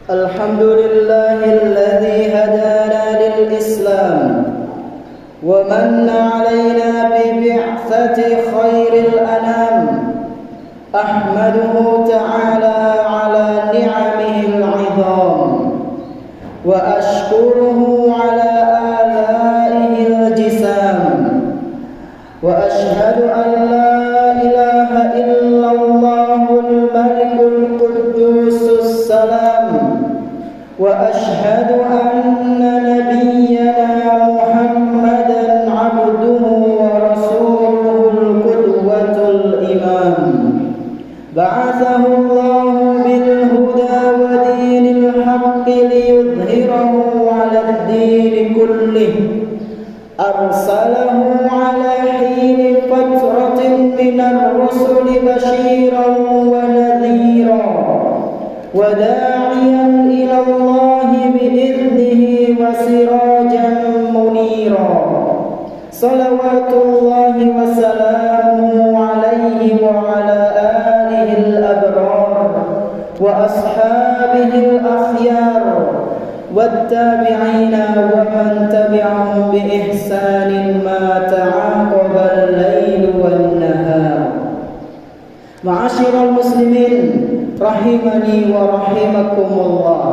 الحمد لله الذي هدانا للإسلام ومن علينا ببعثة خير الأنام. أحمده تعالى على نعمه العظام وأشكره على آلائه الجسام، وأشهد أن لا إله إلا الله الملك القدوس السلام، وأشهد أن نبينا محمدا عبده ورسوله القدوة الإمام. بعثه الله بالهدى ودين الحق ليظهره على الدين كله. أرسله على حين فترة من الرسل بشيرا ونذيرا وداعيا إلى الله بإذنه وسراجا منيرا. صلوات الله وسلامه عليه وعلى آله الأبرار وأصحابه الأخيار والتابعين ومن تبعهم بإحسان ما تعاقب الليل والنهار. Ma'asyiral muslimin rahimani wa rahimakumullah.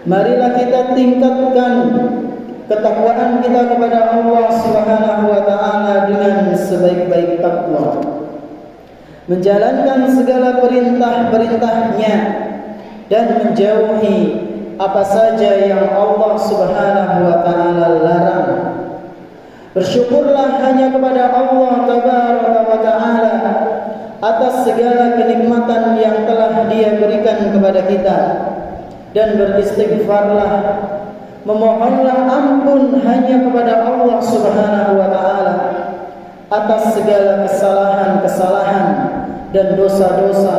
Marilah kita tingkatkan ketakwaan kita kepada Allah Subhanahu wa taala dengan sebaik-baik takwa, menjalankan segala perintah-perintahnya dan menjauhi apa saja yang Allah Subhanahu wa taala larang. Bersyukurlah hanya kepada Allah Tabaraka wa taala atas segala kenikmatan yang telah Dia berikan kepada kita, dan beristighfarlah, memohonlah ampun hanya kepada Allah Subhanahu wa taala atas segala kesalahan-kesalahan dan dosa-dosa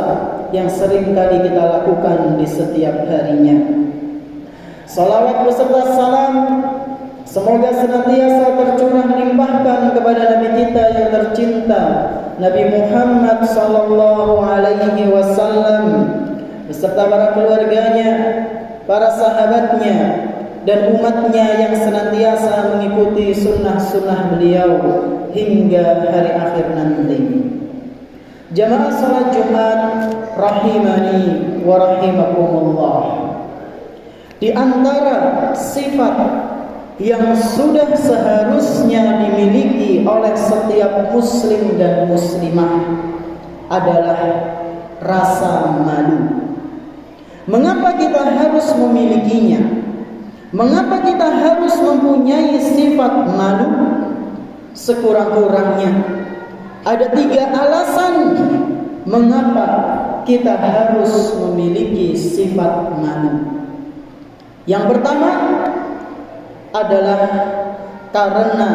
yang sering kali kita lakukan di setiap harinya. Salawat beserta salam semoga senantiasa tercurah limpahkan kepada Nabi kita yang tercinta, Nabi Muhammad sallallahu alaihi wasallam, beserta para keluarganya, para sahabatnya, dan umatnya yang senantiasa mengikuti sunnah-sunnah beliau hingga hari akhir nanti. Jamaah salat Jumat rahimani wa rahimakumullah. Di antara sifat yang sudah seharusnya dimiliki oleh setiap muslim dan muslimah adalah rasa malu. Mengapa kita harus memilikinya? Mengapa kita harus mempunyai sifat malu? Sekurang-kurangnya ada 3 alasan mengapa kita harus memiliki sifat malu. Yang pertama adalah karena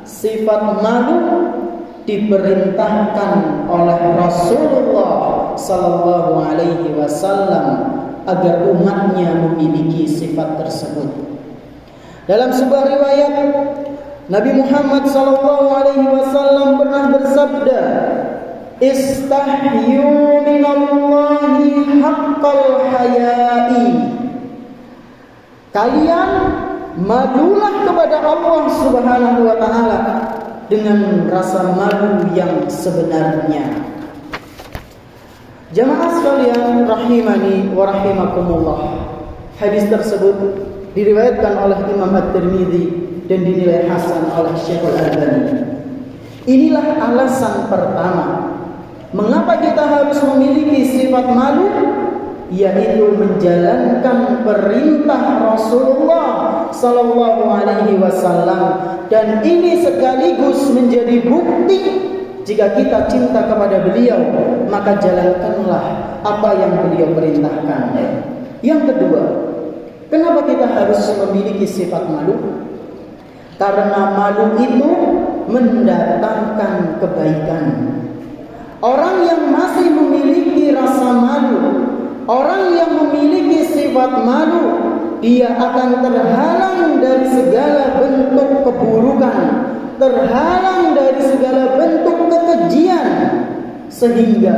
sifat malu diperintahkan oleh Rasulullah sallallahu alaihi wasallam agar umatnya memiliki sifat tersebut. Dalam sebuah riwayat, Nabi Muhammad sallallahu alaihi wasallam pernah bersabda, "Istahyu minallahi haqqal haya'i." Kalian malulah kepada Allah Subhanahu wa taala dengan rasa malu yang sebenarnya. Jamaah sekalian rahimani wa rahimakumullah. Hadis tersebut diriwayatkan oleh Imam At-Tirmidzi dan dinilai hasan oleh Syekh Al-Albani. Inilah alasan pertama mengapa kita harus memiliki sifat malu, yaitu menjalankan perintah Rasulullah sallallahu alaihi wasallam, dan ini sekaligus menjadi bukti jika kita cinta kepada beliau, maka jalankanlah apa yang beliau perintahkan. Yang kedua, kenapa kita harus memiliki sifat malu? Karena malu itu mendatangkan kebaikan. Orang yang masih memiliki rasa malu, orang yang memiliki sifat malu, dia akan terhalang dari segala bentuk keburukan, terhalang dari segala bentuk kekejian, sehingga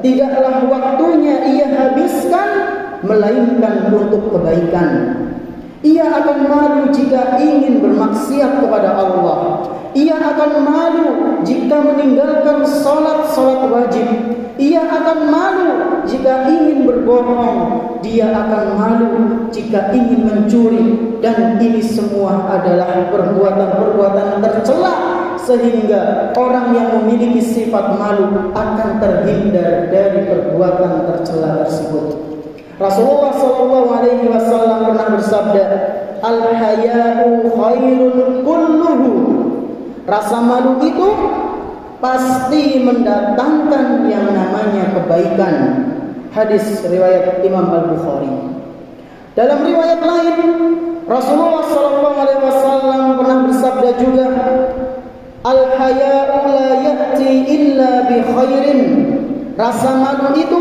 tidaklah waktunya ia habiskan melainkan untuk kebaikan. Ia akan malu jika ingin bermaksiat kepada Allah. Ia akan malu jika meninggalkan salat wajib. Ia akan malu jika ingin berbohong. Dia akan malu jika ingin mencuri. Dan ini semua adalah perbuatan-perbuatan tercela, sehingga orang yang memiliki sifat malu akan terhindar dari perbuatan tercela tersebut. Rasulullah SAW pernah bersabda, "Al-haya'u khairun kulluhu." Rasa malu itu pasti mendatangkan yang namanya kebaikan. Hadis riwayat Imam Al-Bukhari. Dalam riwayat lain, Rasulullah SAW pernah bersabda juga, "Al-haya'u la ya'ti illa bi khairin." Rasa malu itu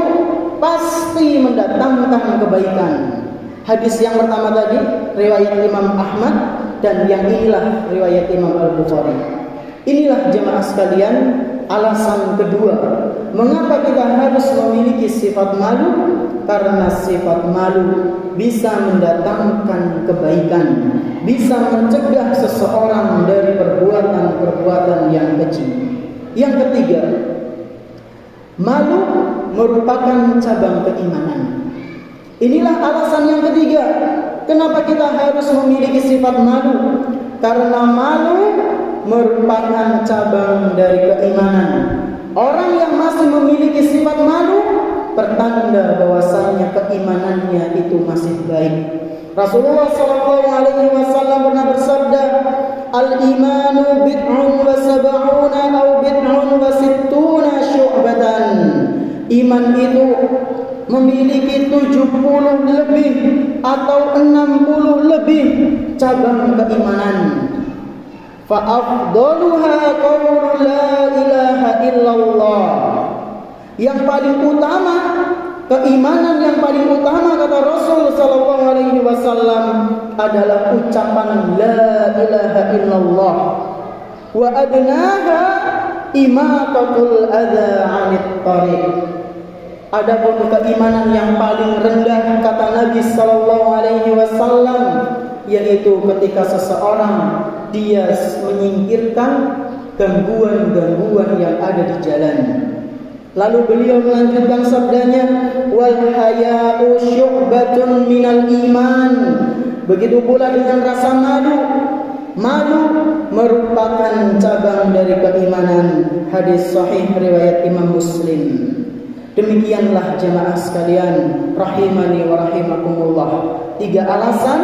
pasti mendatangkan kebaikan. Hadis yang pertama tadi riwayat Imam Ahmad, dan yang inilah riwayat Imam Al-Bukhari. Inilah jemaah sekalian alasan kedua mengapa kita harus memiliki sifat malu, karena sifat malu bisa mendatangkan kebaikan, bisa mencegah seseorang dari perbuatan-perbuatan yang keji. Yang ketiga, malu merupakan cabang keimanan. Inilah alasan yang ketiga kenapa kita harus memiliki sifat malu, karena malu merupakan cabang dari keimanan. Orang yang masih memiliki sifat malu pertanda bahwasanya keimanannya itu masih baik. Rasulullah SAW pernah bersabda, "Al-imanu bid'un wa sab'una aw bid'un wa sittuna syu'batan." Iman itu memiliki 70 lebih atau 60 lebih cabang keimanan. Fa afdaluha qaulu la ilaha illallah. Yang paling utama, keimanan yang paling utama kata Rasul sallallahu alaihi wasallam adalah ucapan la ilaha illallah. Wa adnaha imatatul adza 'anit thariq. Adapun keimanan yang paling rendah kata Nabi sallallahu alaihi wasallam yaitu ketika seseorang dia menyingkirkan gangguan-gangguan yang ada di jalan. Lalu beliau melanjutkan sabdanya, "Wal haya'u syu'batun minal iman." Begitu pula dengan rasa malu. Malu merupakan cabang dari keimanan. Hadis sahih riwayat Imam Muslim. Demikianlah jemaah sekalian rahimani wa rahimakumullah, 3 alasan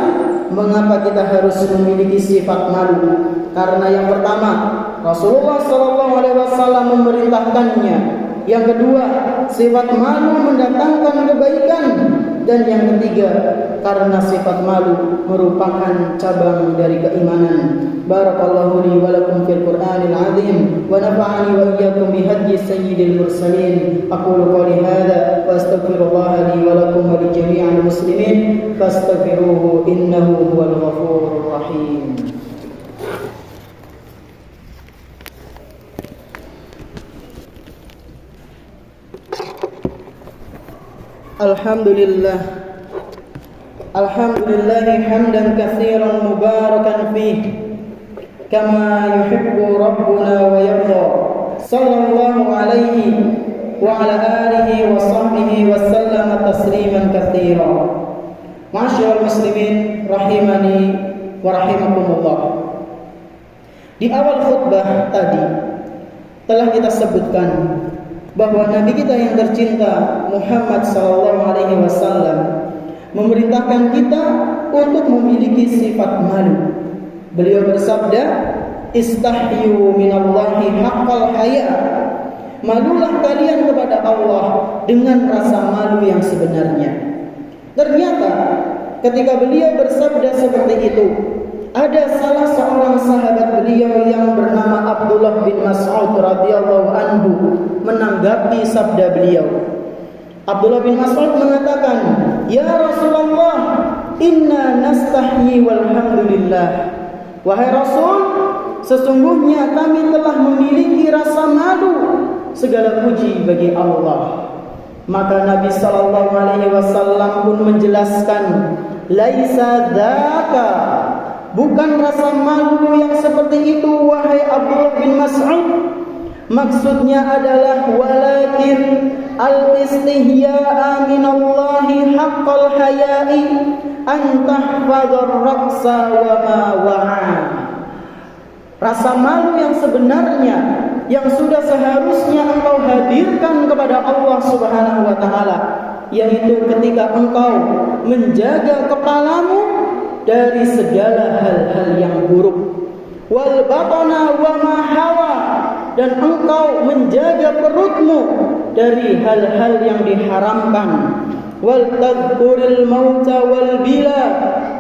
mengapa kita harus memiliki sifat malu. Karena yang pertama, Rasulullah SAW memerintahkannya. Yang kedua, sifat malu mendatangkan kebaikan. Dan yang ketiga, karena sifat malu merupakan cabang dari keimanan. Barakallahu li wa lakum fil Qur'anil azim wa nafa'ani wa iyyakum bi hadyi sayyidil mursalin. Aqulu qawli hadza wa astaghfirullah li wa lakum wa li jami'il muslimin fastaghfiruhu innahu huwal ghafurur rahim. Alhamdulillah, alhamdulillahi hamdan katsiran mubarakan fih kama yuhibbu rabbuna wa yarda. Sallallahu alaihi wa ala alihi wa sahbihi wa sallama tasliman katsira. Ma'asyiral muslimin rahimani wa rahimakumullah. Di awal khutbah tadi telah kita sebutkan bahwa Nabi kita yang tercinta Muhammad SAW memerintahkan kita untuk memiliki sifat malu. Beliau bersabda, "Istahyu minallahi haqqal haya." Malulah kalian kepada Allah dengan rasa malu yang sebenarnya. Ternyata ketika beliau bersabda seperti itu, ada salah seorang sahabat beliau yang bernama Abdullah bin Mas'ud radhiyallahu anhu menanggapi sabda beliau. Abdullah bin Mas'ud mengatakan, "Ya Rasulullah, inna nastahyi walhamdulillah." Wahai Rasul, sesungguhnya kami telah memiliki rasa malu. Segala puji bagi Allah. Maka Nabi sallallahu alaihi wasallam pun menjelaskan, laisa dzaka, bukan rasa malu yang seperti itu wahai Abdullah bin Mas'ud. Maksudnya adalah walakin al-istihya'a minallahi haqqal haya'i an tahfadhar raqsa wa ma wa'a. Rasa malu yang sebenarnya, yang sudah seharusnya engkau hadirkan kepada Allah Subhanahu wa taala, yaitu ketika engkau menjaga kepalamu dari segala hal-hal yang buruk, wal batana wa ma hawa, dan engkau menjaga perutmu dari hal-hal yang diharamkan, wal tadhkuril mauta wal bila,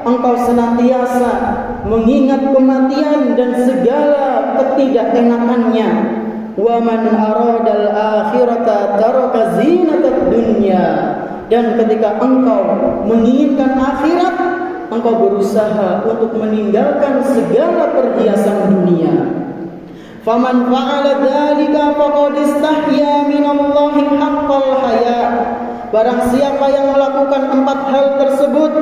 engkau senantiasa mengingat kematian dan segala ketidakenakannya. Wa man aradal akhirata taraka zinatad dunya, dan ketika engkau menginginkan akhirat, engkau berusaha untuk meninggalkan segala perhiasan dunia. Faman fa'ala dzalika faqad istahya minallahi haqqal haya. Barang siapa yang melakukan 4 hal tersebut,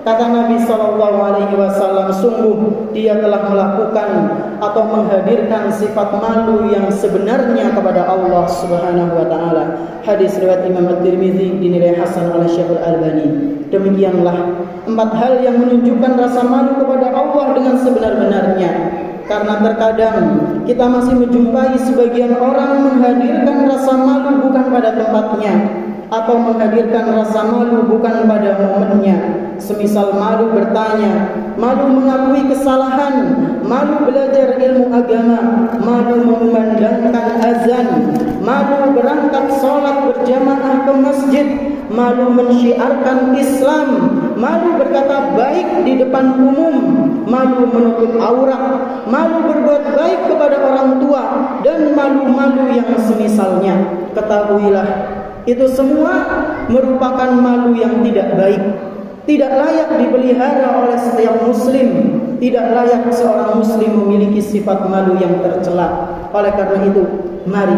kata Nabi sallallahu alaihi wasallam, sungguh dia telah melakukan atau menghadirkan sifat malu yang sebenarnya kepada Allah Subhanahu wa taala. Hadis riwayat Imam At-Tirmidzi dinilai hasan oleh Syekh Al-Albani. Demikianlah 4 hal yang menunjukkan rasa malu kepada Allah dengan sebenar-benarnya. Karena terkadang kita masih menjumpai sebagian orang menghadirkan rasa malu bukan pada tempatnya, atau menghadirkan rasa malu bukan pada momennya. Semisal malu bertanya, malu mengakui kesalahan, malu belajar ilmu agama, malu mengumandangkan azan, malu berangkat sholat berjamaah ke masjid, malu mensyiarkan Islam, malu berkata baik di depan umum, malu menutup aurat, malu berbuat baik kepada orang tua, dan malu-malu yang semisalnya. Ketahuilah, itu semua merupakan malu yang tidak baik, tidak layak dipelihara oleh setiap muslim. Tidak layak seorang muslim memiliki sifat malu yang tercela. Oleh karena itu, mari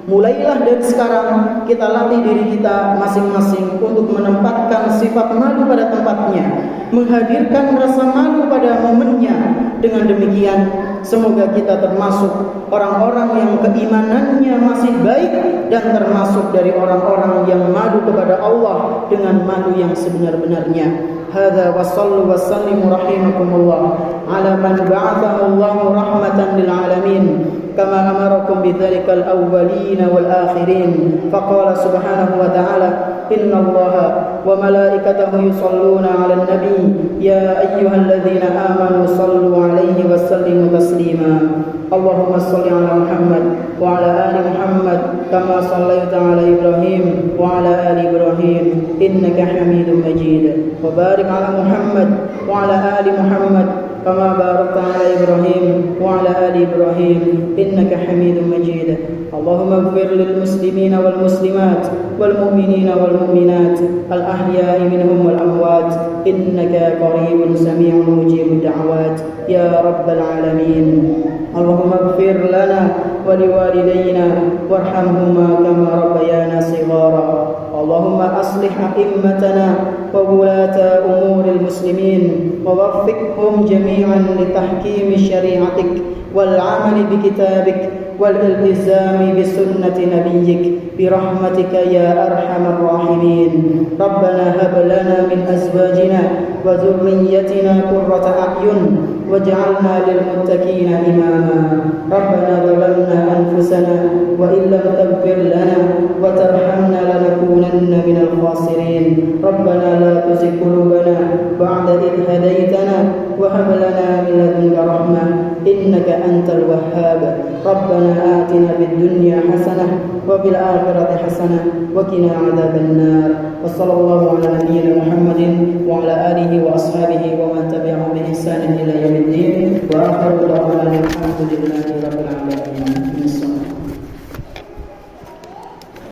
mulailah dari sekarang kita latih diri kita masing-masing untuk menempatkan sifat malu pada tempatnya, menghadirkan rasa malu pada momennya. Dengan demikian, semoga kita termasuk orang-orang yang keimanannya masih baik dan termasuk dari orang-orang yang malu kepada Allah dengan malu yang sebenar-benarnya. Hadza wa sallu wa sallimu rahimakumullah ala man ba'athahu Allahu rahmatan lil alamin kama amarakum bidzalikal awwalin wal akhirin. Faqala subhanahu wa ta'ala, inna Allaha wa malaikatahu yusalluna 'alan nabi ya ayyuhalladzina amanu sallu 'alaihi wa sallimu taslima. Allahumma shalli 'ala Muhammad wa 'ala ali Muhammad kama shallaita 'ala Ibrahim wa 'ala ali Ibrahim innaka Hamidum Majid. Wa barik 'ala Muhammad wa 'ala ali Muhammad kama barakta 'ala Ibrahim wa 'ala ali Ibrahim innaka Hamidum Majid. Allahumma ighfir lil muslimina wal muslimat wal mu'minina wal mu'minat al ahya'i minhum wal amwat innaka qaribun sami'un mujibud da'awat ya rabbal alamin. Allahumma ighfir lana wa liwalidayna warhamhuma kama rabbayana shighara. Allahumma aslih a'immatana wa wulata umuril muslimin wa waffiqhum jami'an li tahkimi syari'atik wal 'amali bi kitabik والالتزام بسنة نبيك برحمتك يا أرحم الراحمين. ربنا هب لنا من أزواجنا وذريتنا قرة أعين واجعلنا للمتقين إماما. ربنا ظلمنا أنفسنا وإن لم تغفر لنا وترحمنا لنكونن من الخاسرين. ربنا لا تزغ قلوبنا بعد إذ هديتنا وهب لنا من لدنك رحمة إنك أنت الوهاب. ربنا آتنا في الدنيا حسنة وفي الآخرة حسنة وقنا عذاب النار. وصلى الله على نبينا محمد وعلى آله وأصحابه ومن تبعهم بإحسان إلى يوم الدين. وآخر دعوانا الحمد لله رب العالمين.